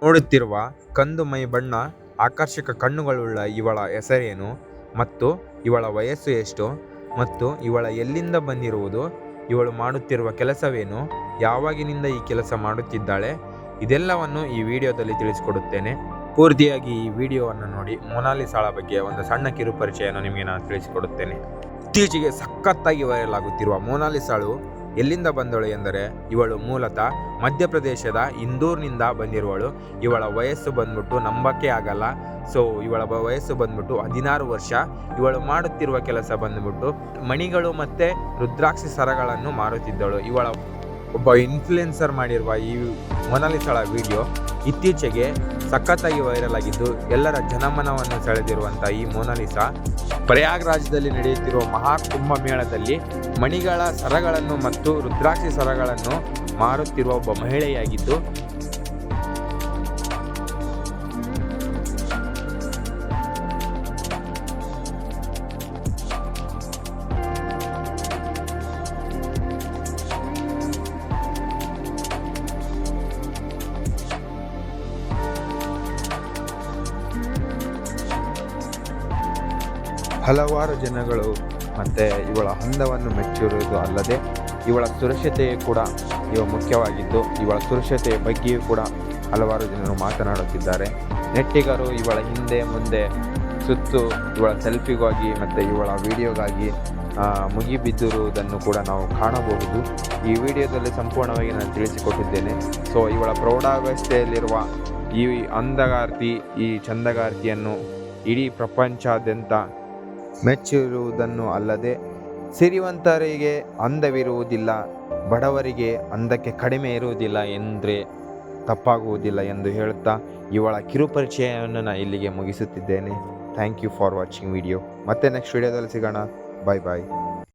ನೋಡುತ್ತಿರುವ ಕಂದು ಮೈ ಬಣ್ಣ, ಆಕರ್ಷಕ ಕಣ್ಣುಗಳುಳ್ಳ ಇವಳ ಹೆಸರೇನು ಮತ್ತು ಇವಳ ವಯಸ್ಸು ಎಷ್ಟು ಮತ್ತು ಇವಳ ಎಲ್ಲಿಂದ ಬಂದಿರುವುದು, ಇವಳು ಮಾಡುತ್ತಿರುವ ಕೆಲಸವೇನು, ಯಾವಾಗಿನಿಂದ ಈ ಕೆಲಸ ಮಾಡುತ್ತಿದ್ದಾಳೆ, ಇದೆಲ್ಲವನ್ನು ಈ ವಿಡಿಯೋದಲ್ಲಿ ತಿಳಿಸಿಕೊಡುತ್ತೇನೆ. ಪೂರ್ತಿಯಾಗಿ ಈ ವಿಡಿಯೋವನ್ನು ನೋಡಿ ಮೊನಾಲಿಸಾಳ ಬಗ್ಗೆ ಒಂದು ಸಣ್ಣ ಕಿರುಪರಿಚಯವನ್ನು ನಿಮಗೆ ನಾನು ತಿಳಿಸಿಕೊಡುತ್ತೇನೆ. ಇತ್ತೀಚೆಗೆ ಸಖತ್ತಾಗಿ ವೈರಲ್ ಆಗುತ್ತಿರುವ ಮೊನಾಲಿಸಾಳು ಎಲ್ಲಿಂದ ಬಂದವಳು ಎಂದರೆ, ಇವಳು ಮೂಲತಃ ಮಧ್ಯಪ್ರದೇಶದ ಇಂದೂರ್ನಿಂದ ಬಂದಿರುವಳು. ಇವಳ ವಯಸ್ಸು ಬಂದ್ಬಿಟ್ಟು ನಂಬಕ್ಕೆ ಆಗಲ್ಲ. ಇವಳ ವಯಸ್ಸು ಬಂದ್ಬಿಟ್ಟು 16 ವರ್ಷ. ಇವಳು ಮಾಡುತ್ತಿರುವ ಕೆಲಸ ಬಂದ್ಬಿಟ್ಟು ಮಣಿಗಳು ಮತ್ತು ರುದ್ರಾಕ್ಷಿ ಸರಗಳನ್ನು ಮಾರುತ್ತಿದ್ದಳು. ಇವಳ ಒಬ್ಬ ಇನ್ಫ್ಲುಯೆನ್ಸರ್ ಮಾಡಿರುವ ಈ ಮೊನಾಲಿಸಾಳ ವಿಡಿಯೋ ಇತ್ತೀಚೆಗೆ ಸಖತ್ತಾಗಿ ವೈರಲ್ ಆಗಿದ್ದು ಎಲ್ಲರ ಜನಮನವನ್ನು ಸೆಳೆದಿರುವಂಥ ಈ ಮೊನಾಲಿಸಾ ಪ್ರಯಾಗ್ರಾಜ್ದಲ್ಲಿ ನಡೆಯುತ್ತಿರುವ ಮಹಾಕುಂಭಮೇಳದಲ್ಲಿ ಮಣಿಗಳ ಸರಗಳನ್ನು ಮತ್ತು ರುದ್ರಾಕ್ಷಿ ಸರಗಳನ್ನು ಮಾರುತ್ತಿರುವ ಒಬ್ಬ ಮಹಿಳೆಯಾಗಿದ್ದು, ಹಲವಾರು ಜನಗಳು ಮತ್ತು ಇವಳ ಅಂದವನ್ನು ಮೆಚ್ಚಿರುವುದು ಅಲ್ಲದೆ ಇವಳ ಸುರಕ್ಷತೆಯೇ ಕೂಡ ಮುಖ್ಯವಾಗಿದ್ದು, ಇವಳ ಸುರಕ್ಷತೆಯ ಬಗ್ಗೆಯೂ ಕೂಡ ಹಲವಾರು ಜನರು ಮಾತನಾಡುತ್ತಿದ್ದಾರೆ. ನೆಟ್ಟಿಗರು ಇವಳ ಹಿಂದೆ ಮುಂದೆ ಸುತ್ತು ಇವಳ ಸೆಲ್ಫಿಗಾಗಿ ಮತ್ತು ಇವಳ ವಿಡಿಯೋಗಾಗಿ ಮುಗಿಬಿದ್ದಿರುವುದನ್ನು ಕೂಡ ನಾವು ಕಾಣಬಹುದು. ಈ ವಿಡಿಯೋದಲ್ಲಿ ಸಂಪೂರ್ಣವಾಗಿ ನಾನು ತಿಳಿಸಿಕೊಟ್ಟಿದ್ದೇನೆ. ಇವಳ ಪ್ರೌಢಾವಸ್ಥೆಯಲ್ಲಿರುವ ಈ ಅಂದಗಾರ್ತಿ, ಈ ಚಂದಗಾರ್ತಿಯನ್ನು ಇಡೀ ಪ್ರಪಂಚಾದ್ಯಂತ ಮೆಚ್ಚಿರುವುದನ್ನು ಅಲ್ಲದೆ ಸಿರಿವಂತರಿಗೆ ಅಂದವಿರುವುದಿಲ್ಲ, ಬಡವರಿಗೆ ಅಂದಕ್ಕೆ ಕಡಿಮೆ ಇರುವುದಿಲ್ಲ ಎಂದರೆ ತಪ್ಪಾಗುವುದಿಲ್ಲ ಎಂದು ಹೇಳುತ್ತಾ ಇವಳ ಕಿರುಪರಿಚಯವನ್ನು ನಾನು ಇಲ್ಲಿಗೆ ಮುಗಿಸುತ್ತಿದ್ದೇನೆ. Thank you for watching video. ಮತ್ತೆ ನೆಕ್ಸ್ಟ್ ವಿಡಿಯೋದಲ್ಲಿ ಸಿಗೋಣ. ಬಾಯ್ ಬಾಯ್.